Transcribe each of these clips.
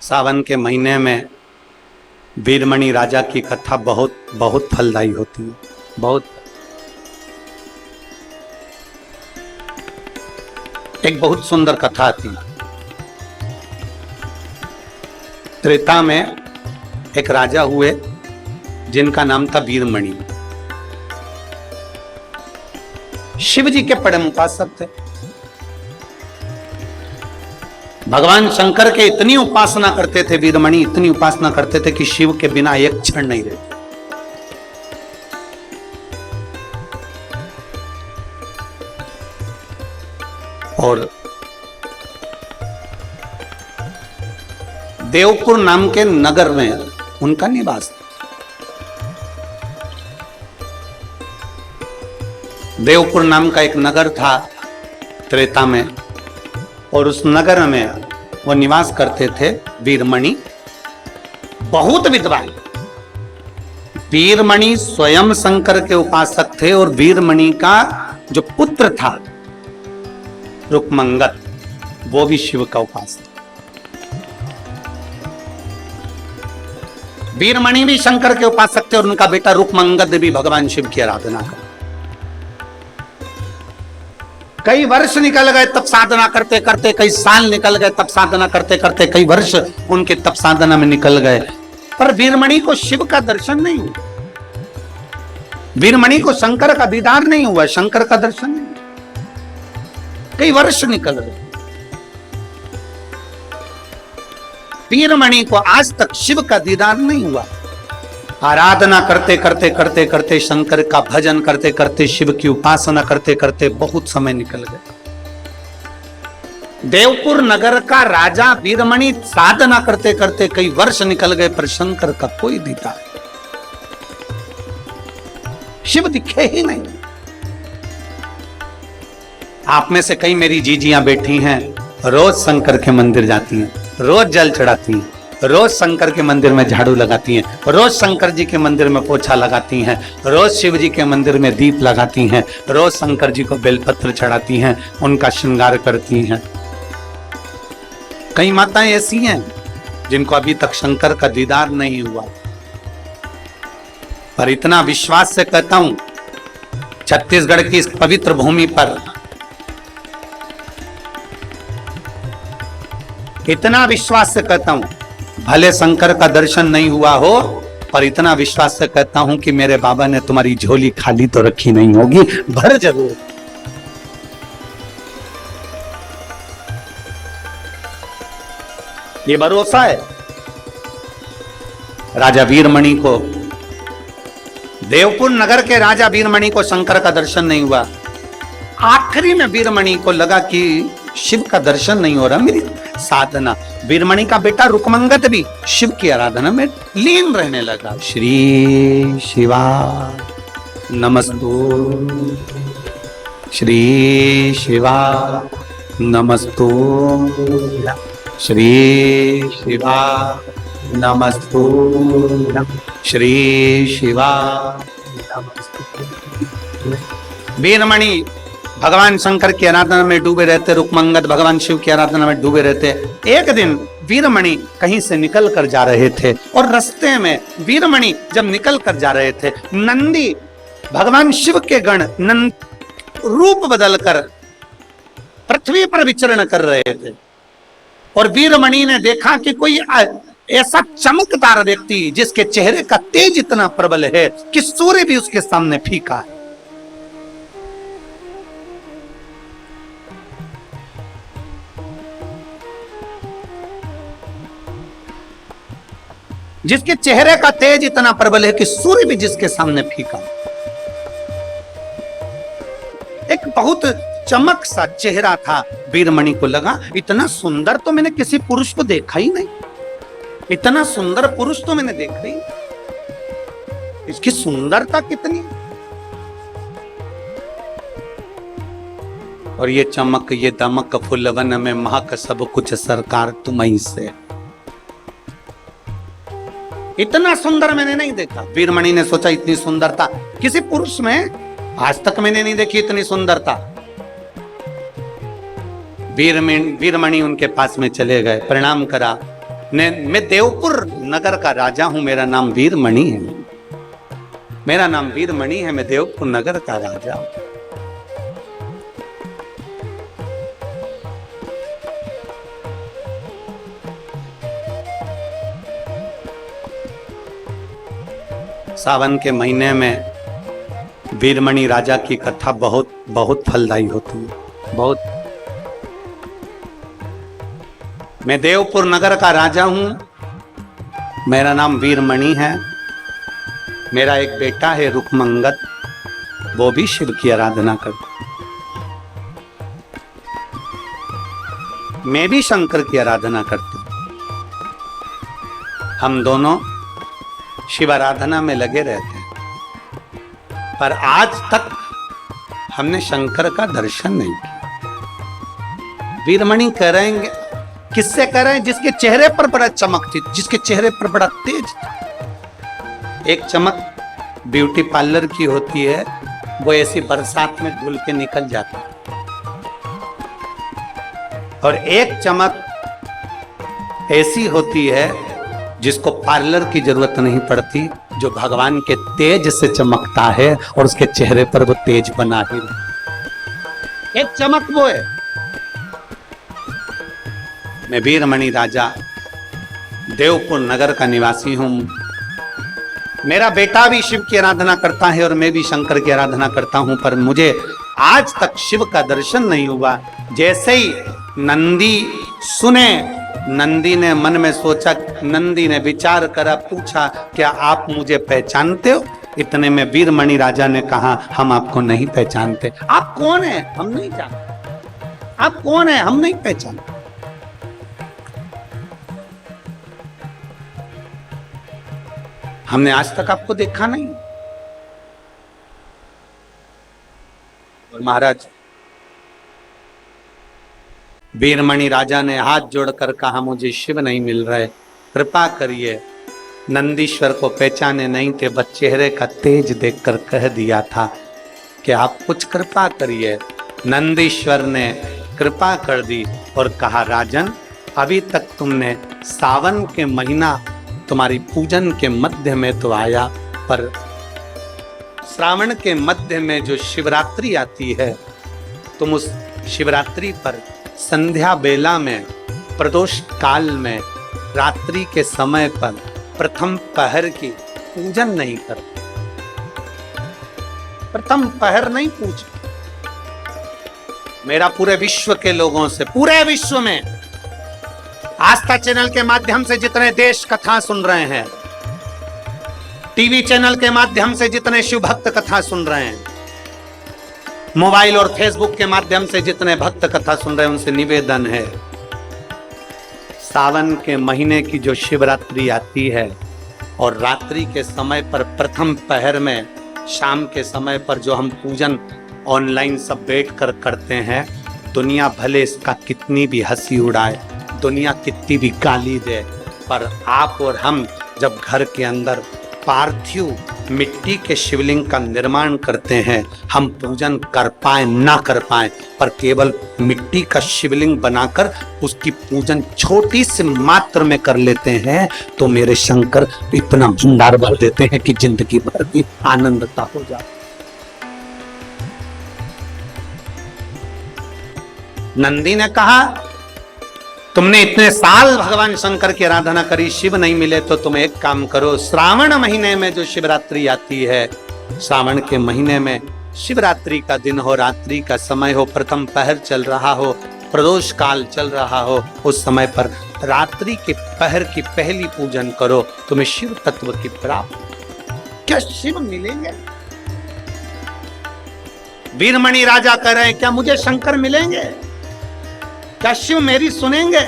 सावन के महीने में वीरमणि राजा की कथा बहुत बहुत फलदायी होती है। बहुत एक बहुत सुंदर कथा आती है। त्रेता में एक राजा हुए जिनका नाम था वीरमणि। शिव जी के परम उपासक थे। भगवान शंकर के इतनी उपासना करते थे वीरमणि, इतनी उपासना करते थे कि शिव के बिना एक क्षण नहीं रहते। और देवपुर नाम के नगर में उनका निवास था। देवपुर नाम का एक नगर था त्रेता में, और उस नगर में वो निवास करते थे वीरमणि, बहुत विद्वान। वीरमणि स्वयं शंकर के उपासक थे और वीरमणि का जो पुत्र था रुक्मंगद, वो भी शिव का उपासक। वीरमणि भी शंकर के उपासक थे और उनका बेटा रुक्मंगद भी भगवान शिव की आराधना करते। कई वर्ष निकल गए तप साधना करते करते, कई साल निकल गए तप साधना करते करते, कई वर्ष उनके तप साधना में निकल गए, पर वीरमणि को शिव का दर्शन नहीं हुआ। वीरमणि को शंकर का दीदार नहीं हुआ, शंकर का दर्शन नहीं हुआ। कई वर्ष निकल गए। वीरमणि को आज तक शिव का दीदार नहीं हुआ। आराधना करते करते करते करते, शंकर का भजन करते करते, शिव की उपासना करते करते बहुत समय निकल गया। देवपुर नगर का राजा वीरमणि साधना करते करते कई वर्ष निकल गए, पर शंकर का कोई दीदार नहीं, शिव दिखे ही नहीं। आप में से कई मेरी जीजियां बैठी हैं, रोज शंकर के मंदिर जाती हैं, रोज जल चढ़ाती हैं, रोज शंकर के मंदिर में झाड़ू लगाती हैं, रोज शंकर जी के मंदिर में पोछा लगाती हैं, रोज शिव जी के मंदिर में दीप लगाती हैं, रोज शंकर जी को बेलपत्र चढ़ाती हैं, उनका श्रृंगार करती हैं। कई माताएं ऐसी हैं जिनको अभी तक शंकर का दीदार नहीं हुआ, पर इतना विश्वास से कहता हूं, छत्तीसगढ़ की इस पवित्र भूमि पर इतना विश्वास से कहता हूं, भले शंकर का दर्शन नहीं हुआ हो, पर इतना विश्वास से कहता हूं कि मेरे बाबा ने तुम्हारी झोली खाली तो रखी नहीं होगी, भर जरूर। ये भरोसा है। राजा वीरमणि को, देवपुर नगर के राजा वीरमणि को शंकर का दर्शन नहीं हुआ। आखिरी में वीरमणि को लगा कि शिव का दर्शन नहीं हो रहा, मेरी साधना। वीरमणि का बेटा रुक्मंगद भी शिव की आराधना में लीन रहने लगा। श्री शिवा नमस्तु, श्री शिवा नमस्तु, श्री शिवा नमस्तु, श्री शिवा नमस्तु। वीरमणि भगवान शंकर की आराधना में डूबे रहते, रुक्मंगद भगवान शिव की आराधना में डूबे रहते। एक दिन वीरमणि कहीं से निकल कर जा रहे थे, और रास्ते में वीरमणि जब निकल कर जा रहे थे, नंदी भगवान शिव के गण रूप बदलकर पृथ्वी पर विचरण कर रहे थे, और वीरमणि ने देखा कि कोई ऐसा चमकदार व्यक्ति जिसके चेहरे का तेज इतना प्रबल है कि सूर्य भी उसके सामने फीका है। जिसके चेहरे का तेज इतना प्रबल है कि सूर्य भी जिसके सामने फीका। एक बहुत चमक सा चेहरा था। वीरमणि को लगा, इतना सुंदर तो मैंने किसी पुरुष को देखा ही नहीं, इतना सुंदर पुरुष तो मैंने देखा ही नहीं। इसकी सुंदरता कितनी, और ये चमक ये दमक फुलवन में महक सब कुछ सरकार तुम्हीं से। इतना सुंदर मैंने नहीं देखा। वीरमणि ने सोचा, इतनी सुंदरता किसी पुरुष में आज तक मैंने नहीं देखी, इतनी सुंदरता। वीरमणि उनके पास में चले गए, प्रणाम करा। मैं देवपुर नगर का राजा हूं, मेरा नाम वीरमणि है, मेरा नाम वीरमणि है, मैं देवपुर नगर का राजा हूं। सावन के महीने में वीरमणि राजा की कथा बहुत बहुत फलदायी होती है, बहुत। मैं देवपुर नगर का राजा हूं, मेरा नाम वीरमणि है, मेरा एक बेटा है रुक्मंगद, वो भी शिव की आराधना करता, मैं भी शंकर की आराधना करता हूं। हम दोनों शिव आराधना में लगे रहते हैं, पर आज तक हमने शंकर का दर्शन नहीं किया। वीरमणि कह रहे हैं, किससे कह रहे हैं? जिसके चेहरे पर बड़ा चमक थी, जिसके चेहरे पर बड़ा तेज था। एक चमक ब्यूटी पार्लर की होती है, वो ऐसी बरसात में धुल के निकल जाती है, और एक चमक ऐसी होती है जिसको पार्लर की जरूरत नहीं पड़ती, जो भगवान के तेज से चमकता है और उसके चेहरे पर वो तेज बना ही रहे। एक चमक वो है। मैं वीरमणि राजा देवपुर नगर का निवासी हूं, मेरा बेटा भी शिव की आराधना करता है और मैं भी शंकर की आराधना करता हूं, पर मुझे आज तक शिव का दर्शन नहीं हुआ। जैसे ही नंदी सुने, नंदी ने मन में सोचा, नंदी ने विचार करा, पूछा क्या आप मुझे पहचानते हो? इतने में वीरमणि राजा ने कहा हम आपको नहीं पहचानते। आप कौन है? हम नहीं जानते। आप कौन है? हम नहीं पहचानते। हमने आज तक आपको देखा नहीं। और महाराज वीरमणि राजा ने हाथ जोड़कर कहा मुझे शिव नहीं मिल रहे, कृपा करिए। नंदीश्वर को पहचाने नहीं थे, बस चेहरे का तेज देखकर कह दिया था कि आप कुछ कृपा करिए। नंदीश्वर ने कृपा कर दी और कहा राजन, अभी तक तुमने सावन के महीना तुम्हारी पूजन के मध्य में तो आया, पर श्रावण के मध्य में जो शिवरात्रि आती है, तुम उस शिवरात्रि पर संध्या बेला में, प्रदोष काल में, रात्रि के समय पर प्रथम पहर की पूजन नहीं करते। प्रथम पहर नहीं पूछ। मेरा पूरे विश्व के लोगों से, पूरे विश्व में आस्था चैनल के माध्यम से जितने देश कथा सुन रहे हैं, टीवी चैनल के माध्यम से जितने शिव भक्त कथा सुन रहे हैं, मोबाइल और फेसबुक के माध्यम से जितने भक्त कथा सुन रहे हैं, उनसे निवेदन है, सावन के महीने की जो शिवरात्रि आती है और रात्रि के समय पर प्रथम पहर में, शाम के समय पर जो हम पूजन ऑनलाइन सब बैठ कर करते हैं, दुनिया भले इसका कितनी भी हंसी उड़ाए, दुनिया कितनी भी गाली दे, पर आप और हम जब घर के अंदर पार्थिव मिट्टी के शिवलिंग का निर्माण करते हैं, हम पूजन कर पाए ना कर पाए, पर केवल मिट्टी का शिवलिंग बनाकर उसकी पूजन छोटी सी मात्र में कर लेते हैं, तो मेरे शंकर इतना भंडार भर देते हैं कि जिंदगी भर की आनंदता हो जाए। नंदी ने कहा तुमने इतने साल भगवान शंकर की आराधना करी, शिव नहीं मिले, तो तुम एक काम करो, श्रावण महीने में जो शिवरात्रि आती है, श्रावण के महीने में शिवरात्रि का दिन हो, रात्रि का समय हो, प्रथम पहर चल रहा हो, प्रदोष काल चल रहा हो, उस समय पर रात्रि के पहर की पहली पूजन करो, तुम्हें शिव तत्व की प्राप्ति। क्या शिव मिलेंगे? वीरमणि राजा कह रहे हैं क्या मुझे शंकर मिलेंगे? क्या शिव मेरी सुनेंगे?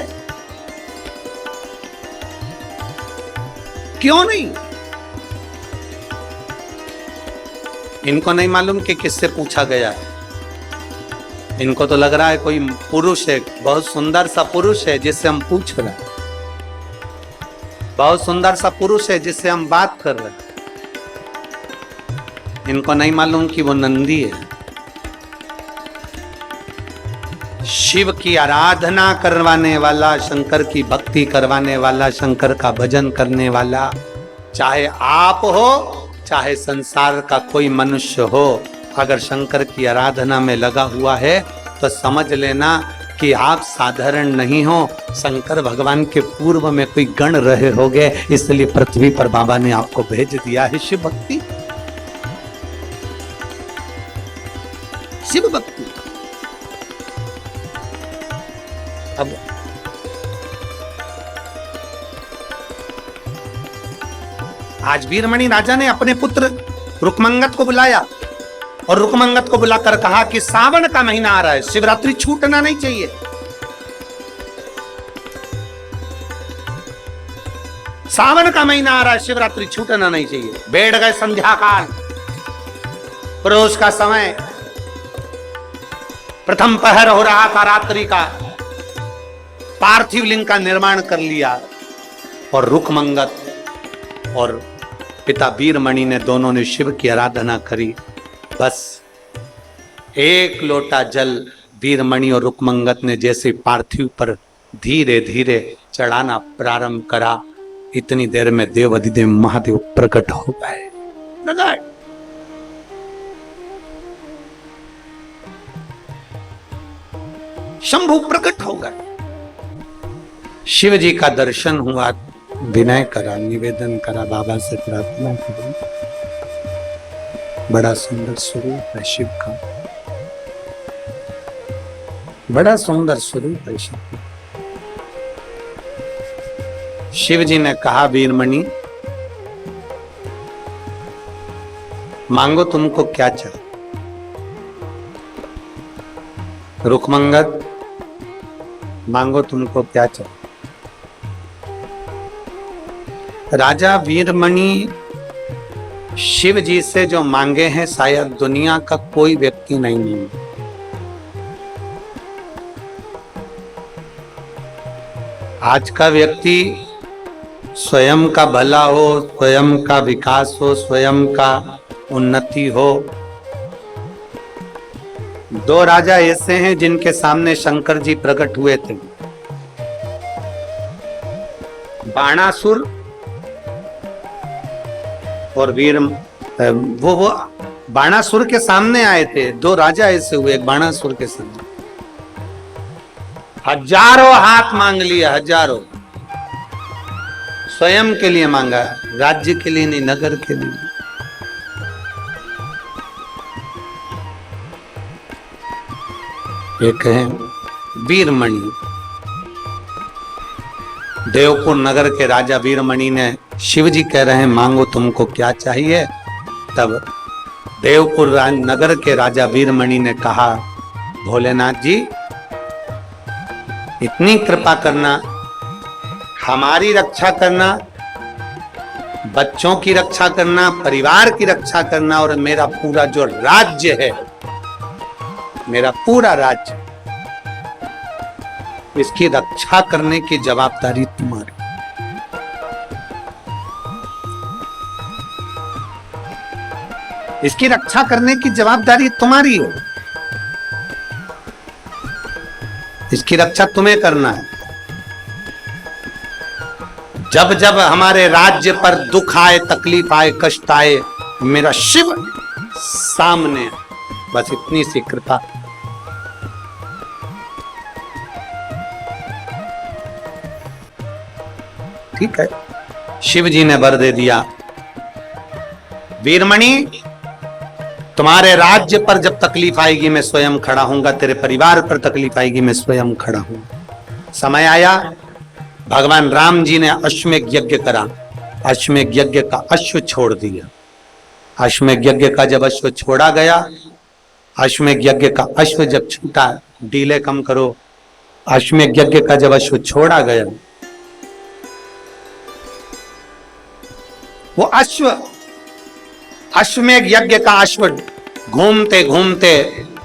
क्यों नहीं? इनको नहीं मालूम कि किससे पूछा गया है। इनको तो लग रहा है कोई पुरुष है, बहुत सुंदर सा पुरुष है जिससे हम पूछ रहे हैं, बहुत सुंदर सा पुरुष है जिससे हम बात कर रहे हैं। इनको नहीं मालूम कि वो नंदी है। शिव की आराधना करवाने वाला, शंकर की भक्ति करवाने वाला, शंकर का भजन करने वाला, चाहे आप हो चाहे संसार का कोई मनुष्य हो, अगर शंकर की आराधना में लगा हुआ है तो समझ लेना कि आप साधारण नहीं हो। शंकर भगवान के पूर्व में कोई गण रहे होगे, इसलिए पृथ्वी पर बाबा ने आपको भेज दिया है शिव भक्ति। शिव भक्ति। अब आज वीरमणि राजा ने अपने पुत्र रुक्मंगद को बुलाया और रुक्मंगद को बुलाकर कहा कि सावन का महीना आ रहा है, शिवरात्रि छूटना नहीं चाहिए। सावन का महीना आ रहा है, शिवरात्रि छूटना नहीं चाहिए। बैठ गए संध्या काल, परोस का समय, प्रथम पहर हो रहा था रात्रि का। पार्थिव लिंग का निर्माण कर लिया और रुक्मंगद और पिता वीरमणि ने दोनों ने शिव की आराधना करी। बस एक लोटा जल वीरमणि और रुक्मंगद ने जैसे पार्थिव पर धीरे धीरे चढ़ाना प्रारंभ करा, इतनी देर में देव अधिदेव महादेव प्रकट हो गए। शंभु प्रकट हो गए। शिव जी का दर्शन हुआ, विनय करा, निवेदन करा, बाबा से प्रार्थना करी। बड़ा सुंदर स्वरूप है शिव का, बड़ा सुंदर स्वरूप है शिव का। शिव जी ने कहा, वीरमणि मांगो तुमको क्या चाहिए। रुक्मंगद मांगो तुमको क्या चाहिए। राजा वीरमणि शिव जी से जो मांगे हैं शायद दुनिया का कोई व्यक्ति नहीं है। आज का व्यक्ति स्वयं का भला हो, स्वयं का विकास हो, स्वयं का उन्नति हो। दो राजा ऐसे हैं जिनके सामने शंकर जी प्रकट हुए थे, बाणासुर और वीर। वो बाणासुर के सामने आए थे। दो राजा ऐसे हुए, एक बाणासुर के सामने हजारों हाथ मांग लिया, हजारों। स्वयं के लिए मांगा, राज्य के लिए नहीं, नगर के लिए। एक है वीरमणि। देवपुर नगर के राजा वीरमणि ने, शिव जी कह रहे हैं मांगो तुमको क्या चाहिए। तब देवपुर नगर के राजा वीरमणि ने कहा, भोलेनाथ जी इतनी कृपा करना, हमारी रक्षा करना, बच्चों की रक्षा करना, परिवार की रक्षा करना, और मेरा पूरा जो राज्य है, मेरा पूरा राज्य, इसकी रक्षा करने की जवाबदारी तुम्हारी। इसकी रक्षा करने की जवाबदारी तुम्हारी है। इसकी रक्षा तुम्हें करना है। जब जब हमारे राज्य पर दुख आए, तकलीफ आए, कष्ट आए, मेरा शिव सामने, बस इतनी सी कृपा। ठीक है, शिव जी ने वर दे दिया, वीरमणि तुम्हारे राज्य पर जब तकलीफ आएगी मैं स्वयं खड़ा हूंगा, तेरे परिवार पर तकलीफ आएगी मैं स्वयं खड़ा हूं। समय आया, भगवान राम जी ने अश्वमेध यज्ञ करा। अश्वमेध यज्ञ का अश्व छोड़ दिया। अश्वमेध यज्ञ का जब अश्व छोड़ा गया, अश्वमेध यज्ञ का अश्व जब छूटा, डीले कम करो, अश्वमेध यज्ञ का जब अश्व छोड़ा गया, वो अश्व, अश्वमेध यज्ञ का अश्व घूमते घूमते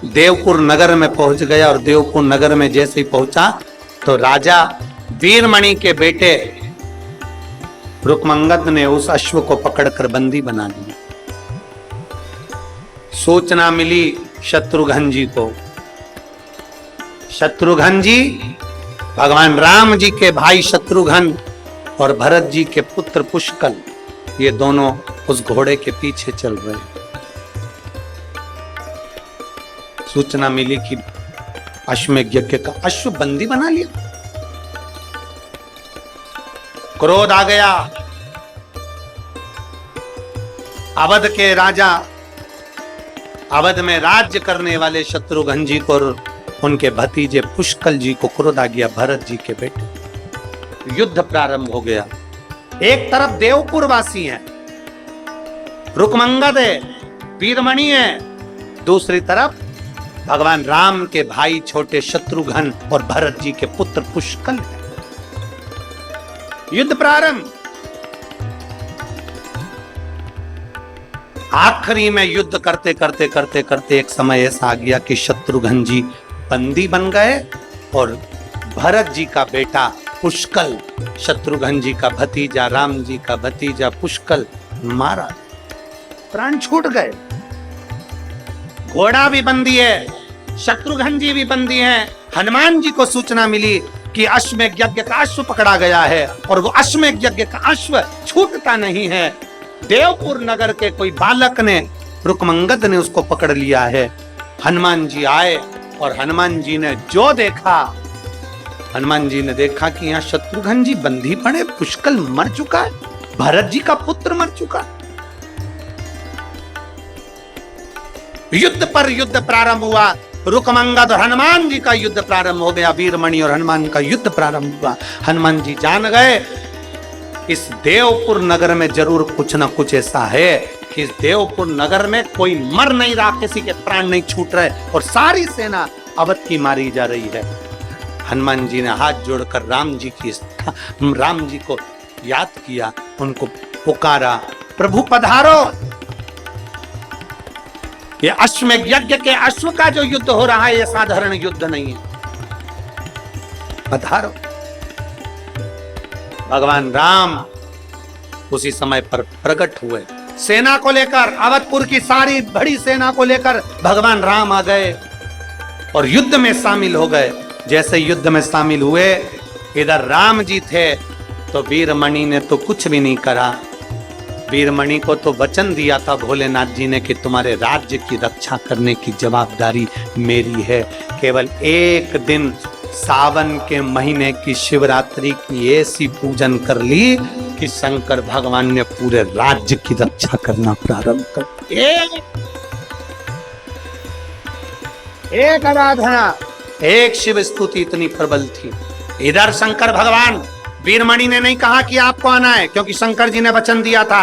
देवपुर नगर में पहुंच गया। और देवपुर नगर में जैसे ही पहुंचा तो राजा वीरमणि के बेटे रुक्मंगद ने उस अश्व को पकड़कर बंदी बना लिया। सूचना मिली शत्रुघ्न जी को। शत्रुघ्न जी भगवान राम जी के भाई शत्रुघ्न और भरत जी के पुत्र पुष्कल, ये दोनों उस घोड़े के पीछे चल रहे हैं। सूचना मिली कि अश्वमेध यज्ञ का अश्व बंदी बना लिया। क्रोध आ गया। अवध के राजा, अवध में राज्य करने वाले शत्रुघ्न जी को और उनके भतीजे पुष्कल जी को क्रोध आ गया, भरत जी के बेटे। युद्ध प्रारंभ हो गया। एक तरफ देवपुर वासी हैं, रुकमंगद है, वीरमणि है, दूसरी तरफ भगवान राम के भाई छोटे शत्रुघ्न और भरत जी के पुत्र पुष्कल है। युद्ध प्रारंभ। आखिरी में युद्ध करते करते करते करते एक समय ऐसा आ गया कि शत्रुघ्न जी बंदी बन गए और भरत जी का बेटा पुष्कल, शत्रुघ्न जी का भतीजा, राम जी का भतीजा पुष्कल मारा, प्राण छूट गए। घोड़ा भी बंदी है, शत्रुघ्न जी भी बंदी हैं। हनुमान जी को सूचना मिली कि अश्वमेध यज्ञ का अश्व पकड़ा गया है और वो अश्वमेध यज्ञ का अश्व छूटता नहीं है। देवपुर नगर के कोई बालक ने, रुकमंगद ने उसको पकड़ लिया है। हनुमान जी आए और हनुमान जी ने जो देखा, हनुमान जी ने देखा कि यहाँ शत्रुघ्न जी बंदी पड़े, पुष्कल मर चुका है, भरत जी का पुत्र मर चुका। युद्ध पर युद्ध प्रारंभ हुआ। रुकमंगद और हनुमान जी का युद्ध प्रारंभ हो गया। वीरमणि और हनुमान का युद्ध प्रारंभ हुआ। हनुमान जी जान गए इस देवपुर नगर में जरूर कुछ ना कुछ ऐसा है कि इस देवपुर नगर में कोई मर नहीं रहा, किसी के प्राण नहीं छूट रहे और सारी सेना अवध की मारी जा रही है। हनुमान जी ने हाथ जोड़कर राम जी को याद किया, उनको पुकारा, प्रभु पधारो। ये अश्वमेध यज्ञ के अश्व का जो युद्ध हो रहा है, ये साधारण युद्ध नहीं है, पधारो। भगवान राम उसी समय पर प्रकट हुए। सेना को लेकर, अवधपुर की सारी बड़ी सेना को लेकर भगवान राम आ गए और युद्ध में शामिल हो गए। जैसे युद्ध में शामिल हुए, इधर राम जी थे तो वीरमणि ने तो कुछ भी नहीं करा। वीरमणि को तो वचन दिया था भोलेनाथ जी ने कि तुम्हारे राज्य की रक्षा करने की जवाबदारी मेरी है। केवल एक दिन सावन के महीने की शिवरात्रि की ऐसी पूजन कर ली कि शंकर भगवान ने पूरे राज्य की रक्षा करना प्रारंभ कर। एक आराधना, एक शिव स्तुति इतनी प्रबल थी। इधर शंकर भगवान, वीरमणि ने नहीं कहा कि आपको आना है, क्योंकि शंकर जी ने वचन दिया था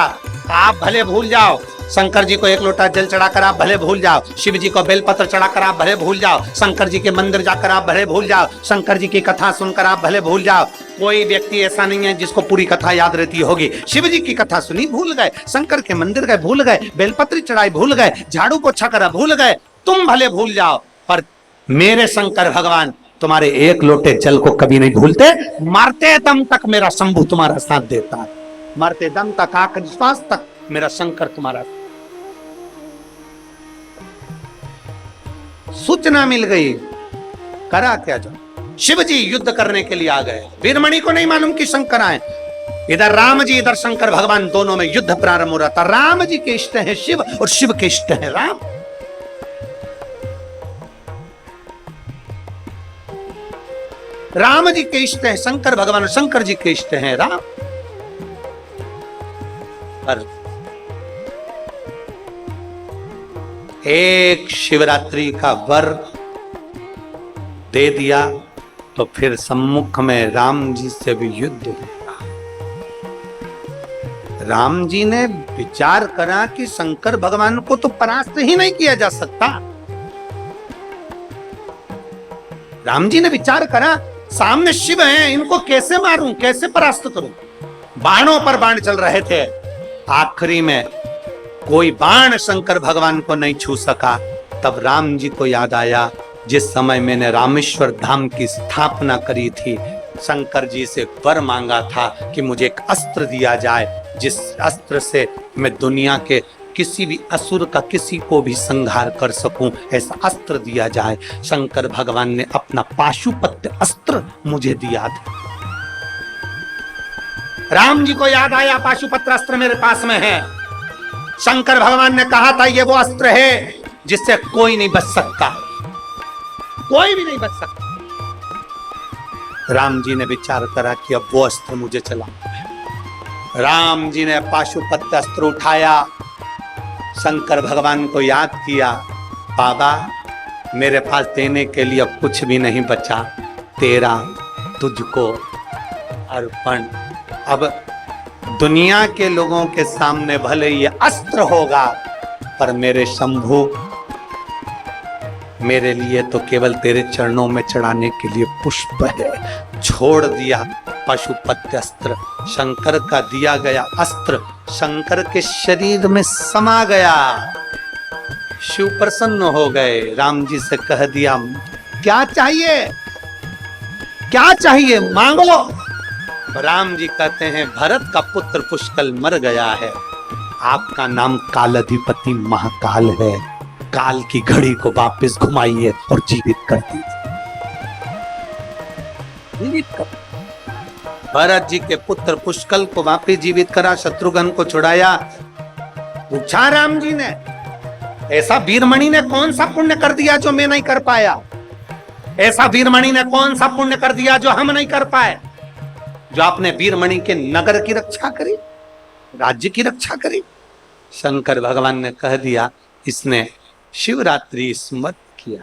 आप भले भूल जाओ। शंकर जी को एक लोटा जल चढ़ाकर आप भले भूल जाओ, शिव जी को बेलपत्र चढ़ाकर आप भले भूल जाओ, शंकर जी के मंदिर जाकर आप भले भूल जाओ, शंकर जी की कथा सुनकर आप भले भूल जाओ। कोई व्यक्ति ऐसा नहीं है जिसको पूरी कथा याद रहती होगी। शिव जी की कथा सुनी भूल गए, शंकर के मंदिर गए भूल गए, बेलपत्री चढ़ाई भूल गए, झाड़ू पोछा करा भूल गए, तुम भले भूल जाओ, पर मेरे शंकर भगवान तुम्हारे एक लोटे जल को कभी नहीं भूलते। मरते दम तक मेरा शंभु तुम्हारा साथ देता है, मरते दम तक, आखिरी श्वास तक मेरा शंकर तुम्हारा। सूचना मिल गई, करा क्या जाओ। शिव जी युद्ध करने के लिए आ गए। वीरमणि को नहीं मालूम कि शंकर आए। इधर राम जी, इधर शंकर भगवान, दोनों में युद्ध प्रारंभ हो रहा था। राम जी के इष्ट है शिव और शिव के इष्ट है राम। राम जी के इष्ट है शंकर भगवान, शंकर जी के इष्ट है राम। पर एक शिवरात्रि का वर दे दिया तो फिर सम्मुख में राम जी से भी युद्ध हुआ। राम जी ने विचार करा कि शंकर भगवान को तो परास्त ही नहीं किया जा सकता। राम जी ने विचार करा, सामने शिव हैं, इनको कैसे मारूं, कैसे परास्त करूं। बाणों पर बाण चल रहे थे। आखिरी में कोई बाण शंकर भगवान को नहीं छू सका। तब राम जी को याद आया, जिस समय मैंने रामेश्वर धाम की स्थापना करी थी, शंकर जी से वर मांगा था कि मुझे एक अस्त्र दिया जाए जिस अस्त्र से मैं दुनिया के किसी भी असुर का किसी को भी संहार कर सकूं, ऐसा अस्त्र दिया जाए। शंकर भगवान ने अपना पाशुपत्य अस्त्र मुझे दिया था। राम जी को याद आया पाशुपत्र अस्त्र मेरे पास में है। शंकर भगवान ने कहा था ये वो अस्त्र है जिससे कोई नहीं बच सकता, कोई भी नहीं बच सकता। राम जी ने विचार करा कि अब वो अस्त्र मुझे चलाना है। राम जी ने पाशुपत्र अस्त्र उठाया, शंकर भगवान को याद किया, बाबा मेरे पास देने के लिए अब कुछ भी नहीं बचा, तेरा तुझको अर्पण। अब दुनिया के लोगों के सामने भले ये अस्त्र होगा, पर मेरे शंभु मेरे लिए तो केवल तेरे चरणों में चढ़ाने के लिए पुष्प है। छोड़ दिया पाशुपत्य अस्त्र, शंकर का दिया गया अस्त्र शंकर के शरीर में समा गया। शिव प्रसन्न हो गए, राम जी से कह दिया क्या चाहिए, क्या चाहिए मांगो। राम जी कहते हैं भरत का पुत्र पुष्कल मर गया है, आपका नाम कालाधिपति महाकाल है, काल की घड़ी को वापस घुमाइए और जीवित कर दीजिए, जीवित कर। भरत जी के पुत्र पुष्कल को वापस जीवित करा, शत्रुघ्न को छुड़ाया। पूछा राम जी ने ऐसा वीरमणि ने कौन सा पुण्य कर दिया जो मैं नहीं कर पाया, ऐसा वीरमणि ने कौन सा पुण्य कर दिया जो हम नहीं कर पाए, जो आपने वीरमणि के नगर की रक्षा करी, राज्य की रक्षा करी। शंकर भगवान ने कह दिया इसने शिवरात्रि स्मृत किया।